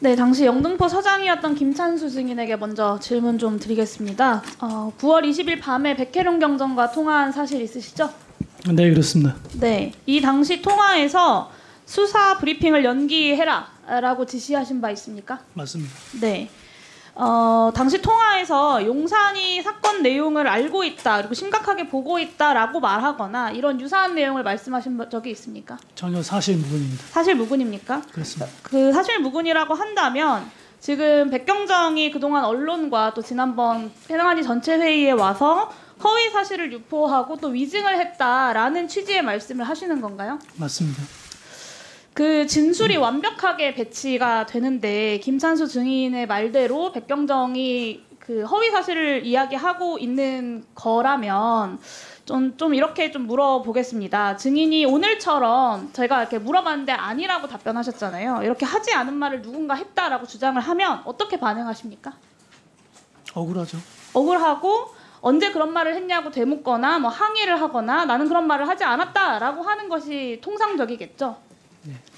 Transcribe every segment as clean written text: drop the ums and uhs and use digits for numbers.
네, 당시 영등포 서장이었던 김찬수 증인에게 먼저 질문 좀 드리겠습니다. 9월 20일 밤에 백혜룡 경정과 통화한 사실 있으시죠? 네, 그렇습니다. 네, 이 당시 통화에서 수사 브리핑을 연기해라라고 지시하신 바 있습니까? 맞습니다. 네. 당시 통화에서 용산이 사건 내용을 알고 있다, 그리고 심각하게 보고 있다라고 말하거나 이런 유사한 내용을 말씀하신 적이 있습니까? 전혀 사실 무근입니다. 사실 무근입니까? 그렇습니다. 그 사실 무근이라고 한다면 지금 백경정이 그동안 언론과 또 지난번 해당하니 전체 회의에 와서 허위 사실을 유포하고 또 위증을 했다라는 취지의 말씀을 하시는 건가요? 맞습니다. 그 진술이 완벽하게 배치가 되는데 김찬수 증인의 말대로 백경정이 그 허위 사실을 이야기하고 있는 거라면 좀 이렇게 좀 물어보겠습니다. 증인이 오늘처럼 제가 이렇게 물어봤는데 아니라고 답변하셨잖아요. 이렇게 하지 않은 말을 누군가 했다라고 주장을 하면 어떻게 반응하십니까? 억울하죠. 억울하고 언제 그런 말을 했냐고 되묻거나 뭐 항의를 하거나 나는 그런 말을 하지 않았다라고 하는 것이 통상적이겠죠.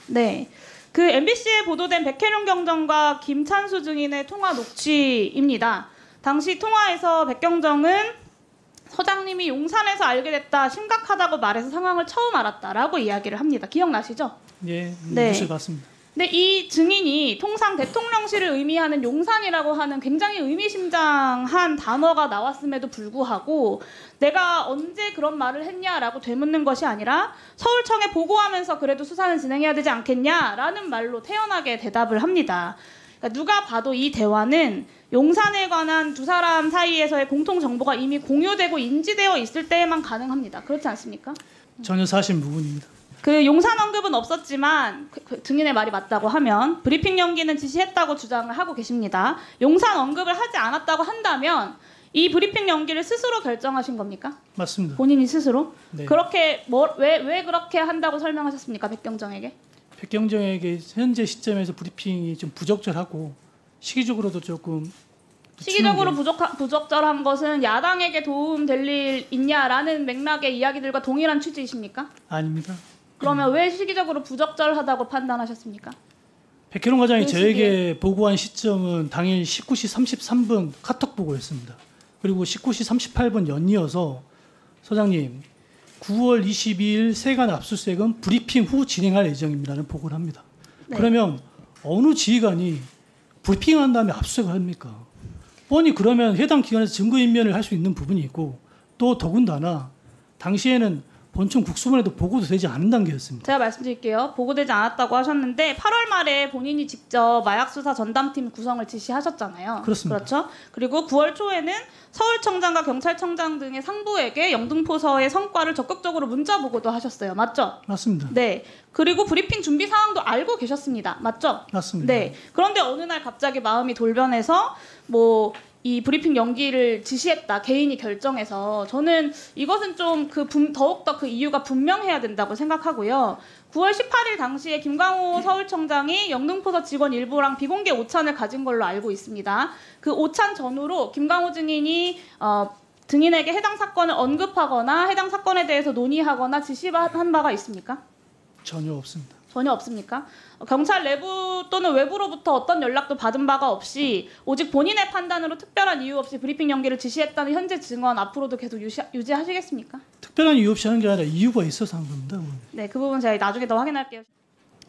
네. 그 MBC에 보도된 백혜룡 경정과 김찬수 증인의 통화 녹취입니다. 당시 통화에서 백경정은 서장님이 용산에서 알게 됐다, 심각하다고 말해서 상황을 처음 알았다라고 이야기를 합니다. 기억나시죠? 예, 네. 뉴스에 봤습니다. 근데 이 증인이 통상 대통령실을 의미하는 용산이라고 하는 굉장히 의미심장한 단어가 나왔음에도 불구하고 내가 언제 그런 말을 했냐라고 되묻는 것이 아니라 서울청에 보고하면서 그래도 수사는 진행해야 되지 않겠냐라는 말로 태연하게 대답을 합니다. 그러니까 누가 봐도 이 대화는 용산에 관한 두 사람 사이에서의 공통 정보가 이미 공유되고 인지되어 있을 때에만 가능합니다. 그렇지 않습니까? 전혀 사실 무근입니다. 그 용산 언급은 없었지만 그 증인의 말이 맞다고 하면 브리핑 연기는 지시했다고 주장을 하고 계십니다. 용산 언급을 하지 않았다고 한다면 이 브리핑 연기를 스스로 결정하신 겁니까? 맞습니다. 본인이 스스로? 네. 그렇게 왜 그렇게 한다고 설명하셨습니까? 백경정에게? 백경정에게 현재 시점에서 브리핑이 좀 부적절하고 시기적으로도 조금 시기적으로 부적절한 것은 야당에게 도움될 일 있냐라는 맥락의 이야기들과 동일한 취지이십니까? 아닙니다. 그러면 왜 시기적으로 부적절하다고 판단하셨습니까? 백혜룡 과장이 그 저에게 보고한 시점은 당일 19시 33분 카톡 보고였습니다. 그리고 19시 38분 연이어서 서장님 9월 22일 세관 압수수색은 브리핑 후 진행할 예정입니다라는 보고를 합니다. 네. 그러면 어느 지휘관이 브리핑한 다음에 압수수색을 합니까? 뻔히 그러면 해당 기관에서 증거인멸을 할 수 있는 부분이 있고 또 더군다나 당시에는 본청 국수본에도 보고도 되지 않은 단계였습니다. 제가 말씀드릴게요. 보고되지 않았다고 하셨는데 8월 말에 본인이 직접 마약수사 전담팀 구성을 지시하셨잖아요. 그렇습니다. 그렇죠? 그리고 9월 초에는 서울청장과 경찰청장 등의 상부에게 영등포서의 성과를 적극적으로 문자 보고도 하셨어요. 맞죠? 맞습니다. 네. 그리고 브리핑 준비 상황도 알고 계셨습니다. 맞죠? 맞습니다. 네. 그런데 어느 날 갑자기 마음이 돌변해서 이 브리핑 연기를 지시했다, 개인이 결정해서 저는 이것은 좀 더욱더 그 이유가 분명해야 된다고 생각하고요. 9월 18일 당시에 김광호 서울청장이 영등포서 직원 일부랑 비공개 오찬을 가진 걸로 알고 있습니다. 그 오찬 전후로 김광호 증인이 증인에게 해당 사건을 언급하거나 해당 사건에 대해서 논의하거나 지시한 바가 있습니까? 전혀 없습니다. 전혀 없습니까? 경찰 내부 또는 외부로부터 어떤 연락도 받은 바가 없이 오직 본인의 판단으로 특별한 이유 없이 브리핑 연기를 지시했다는 현재 증언 앞으로도 계속 유지하시겠습니까? 특별한 이유 없이 하는 게 아니라 이유가 있어서 한 겁니다. 네, 그 부분 제가 나중에 더 확인할게요.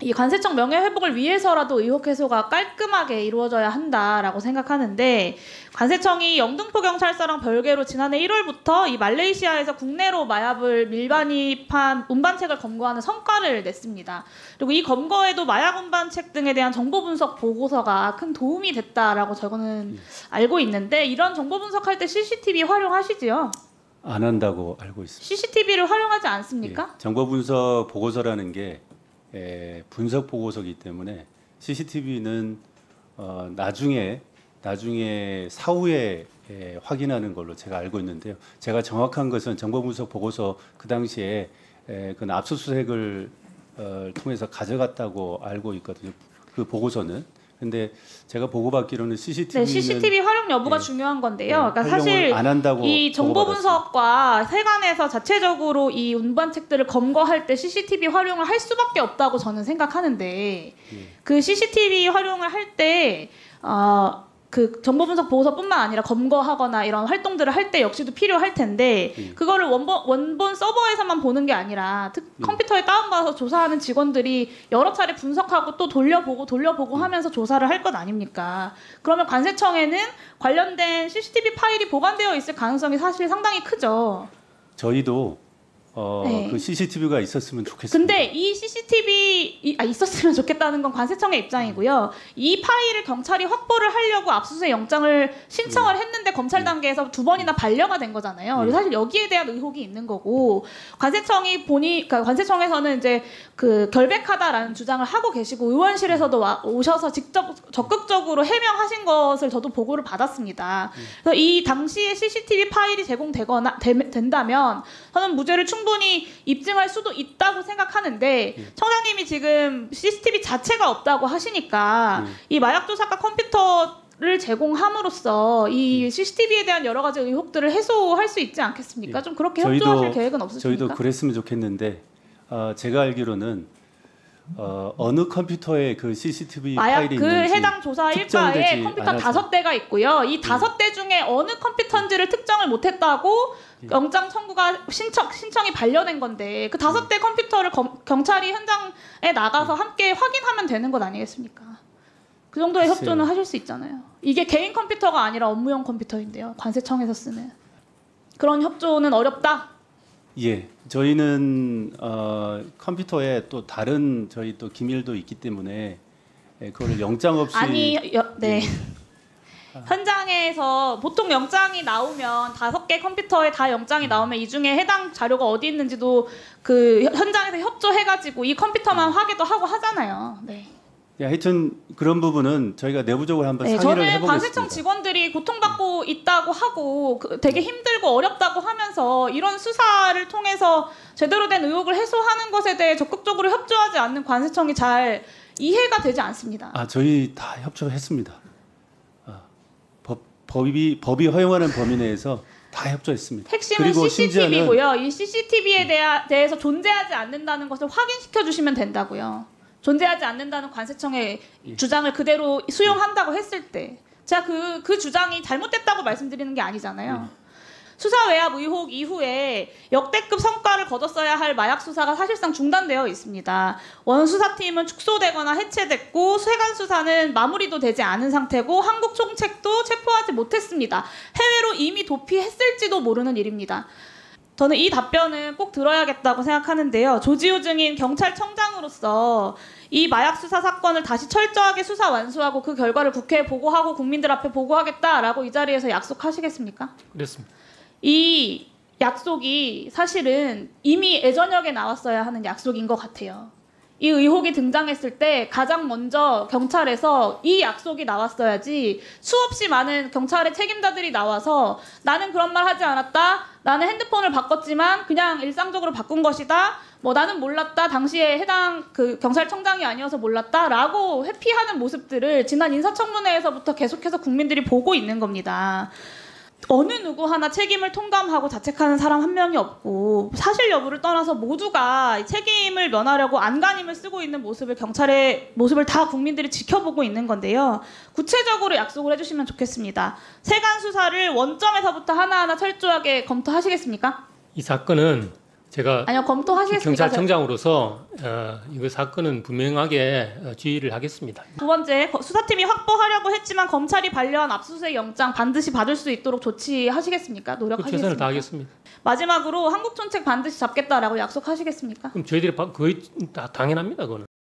이 관세청 명예회복을 위해서라도 의혹 해소가 깔끔하게 이루어져야 한다라고 생각하는데 관세청이 영등포경찰서랑 별개로 지난해 1월부터 이 말레이시아에서 국내로 마약을 밀반입한 운반책을 검거하는 성과를 냈습니다. 그리고 이 검거에도 마약 운반책 등에 대한 정보 분석 보고서가 큰 도움이 됐다라고 저는 알고 있는데 이런 정보 분석할 때 CCTV 활용하시지요? 안 한다고 알고 있습니다. CCTV를 활용하지 않습니까? 예, 정보 분석 보고서라는 게 분석 보고서이기 때문에 CCTV는 나중에 사후에 확인하는 걸로 제가 알고 있는데요. 제가 정확한 것은 정보 분석 보고서 그 당시에 그 압수수색을 통해서 가져갔다고 알고 있거든요. 그 보고서는. 근데 제가 보고받기로는 CCTV는 네, CCTV 활용 여부가 예. 중요한 건데요. 네, 그러니까 활용을 사실 안 한다고 이 정보 보고받았습니다. 분석과 세관에서 자체적으로 이 운반책들을 검거할 때 CCTV 활용을 할 수밖에 없다고 저는 생각하는데 그 CCTV 활용을 할 때 그 정보 분석 보고서뿐만 아니라 검거하거나 이런 활동들을 할 때 역시도 필요할 텐데 그거를 원본 서버에서만 보는 게 아니라 컴퓨터에 다운받아서 조사하는 직원들이 여러 차례 분석하고 또 돌려보고 하면서 조사를 할 것 아닙니까? 그러면 관세청에는 관련된 CCTV 파일이 보관되어 있을 가능성이 사실 상당히 크죠. 저희도 네. 그 CCTV가 있었으면 좋겠습니다. 근데 이 CCTV 있었으면 좋겠다는 건 관세청의 입장이고요. 이 파일을 경찰이 확보를 하려고 압수수색 영장을 신청을 했는데 검찰 단계에서 2번이나 반려가 된 거잖아요. 그래서 사실 여기에 대한 의혹이 있는 거고 그러니까 관세청에서는 이제 그 결백하다라는 주장을 하고 계시고 의원실에서도 오셔서 직접 적극적으로 해명하신 것을 저도 보고를 받았습니다. 그래서 이 당시에 CCTV 파일이 된다면 저는 무죄를 충분히 입증할 수도 있다고 생각하는데 청장님이 지금 CCTV 자체가 없다고 하시니까 이 마약 조사과 컴퓨터를 제공함으로써 이 CCTV에 대한 여러 가지 의혹들을 해소할 수 있지 않겠습니까? 좀 그렇게 협조하실 계획은 없으십니까? 저희도 그랬으면 좋겠는데 제가 알기로는 어느 컴퓨터에 그 CCTV 마약 파일이 그 있는지 해당 조사 특정되지 일과에 컴퓨터 않아서. 5대가 있고요. 이 5대 중에 어느 컴퓨터인지를 특정을 못했다고 영장 청구가 신청이 반려된 건데 그 5대 컴퓨터를 경찰이 현장에 나가서 함께 확인하면 되는 것 아니겠습니까? 그 정도의 글쎄요. 협조는 하실 수 있잖아요. 이게 개인 컴퓨터가 아니라 업무용 컴퓨터인데요. 관세청에서 쓰는 그런 협조는 어렵다. 예, 저희는 컴퓨터에 또 다른 저희 또 기밀도 있기 때문에 그거를 영장 없이 네. 현장에서 보통 영장이 나오면 5개 컴퓨터에 다 영장이 나오면 이 중에 해당 자료가 어디 있는지도 그 현장에서 협조해가지고 이 컴퓨터만 확인도 하고 하잖아요. 네. 야, 하여튼 그런 부분은 저희가 내부적으로 한번 네, 상의를 저는 해보겠습니다. 관세청 직원들이 고통받고 있다고 하고 되게 힘들고 어렵다고 하면서 이런 수사를 통해서 제대로 된 의혹을 해소하는 것에 대해 적극적으로 협조하지 않는 관세청이 잘 이해가 되지 않습니다. 저희 다 협조했습니다. 법이 허용하는 범위 내에서 다 협조했습니다. 핵심은 그리고 CCTV고요. 이 CCTV에 대해서 존재하지 않는다는 것을 확인시켜 주시면 된다고요. 존재하지 않는다는 관세청의 주장을 그대로 수용한다고 했을 때 제가 그 주장이 잘못됐다고 말씀드리는 게 아니잖아요. 수사 외압 의혹 이후에 역대급 성과를 거뒀어야 할 마약 수사가 사실상 중단되어 있습니다. 원 수사팀은 축소되거나 해체됐고 세관 수사는 마무리도 되지 않은 상태고 한국 총책도 체포하지 못했습니다. 해외로 이미 도피했을지도 모르는 일입니다. 저는 이 답변은 꼭 들어야겠다고 생각하는데요. 조지호 증인 경찰청장으로서 이 마약 수사 사건을 다시 철저하게 수사 완수하고 그 결과를 국회에 보고하고 국민들 앞에 보고하겠다라고 이 자리에서 약속하시겠습니까? 그렇습니다. 이 약속이 사실은 이미 예전역에 나왔어야 하는 약속인 것 같아요. 이 의혹이 등장했을 때 가장 먼저 경찰에서 이 약속이 나왔어야지 수없이 많은 경찰의 책임자들이 나와서 나는 그런 말 하지 않았다. 나는 핸드폰을 바꿨지만 그냥 일상적으로 바꾼 것이다. 나는 몰랐다. 당시에 해당 그 경찰청장이 아니어서 몰랐다라고 회피하는 모습들을 지난 인사청문회에서부터 계속해서 국민들이 보고 있는 겁니다. 어느 누구 하나 책임을 통감하고 자책하는 사람 한 명이 없고 사실 여부를 떠나서 모두가 책임을 면하려고 안간힘을 쓰고 있는 경찰의 모습을 다 국민들이 지켜보고 있는 건데요. 구체적으로 약속을 해주시면 좋겠습니다. 세관 수사를 원점에서부터 하나하나 철저하게 검토하시겠습니까? 이 사건은 제가 아니요, 검토하시겠습니까? 경찰청장으로서 이거 사건은 분명하게 지휘를 하겠습니다. 두 번째, 수사팀이 확보하려고 했지만 검찰이 반려한 압수수색 영장 반드시 받을 수 있도록 조치하시겠습니까? 그 노력하시겠습니까? 최선을 다하겠습니다. 마지막으로 한국총책 반드시 잡겠다라고 약속하시겠습니까? 그럼 저희들이 거의 다 당연합니다. 그거는.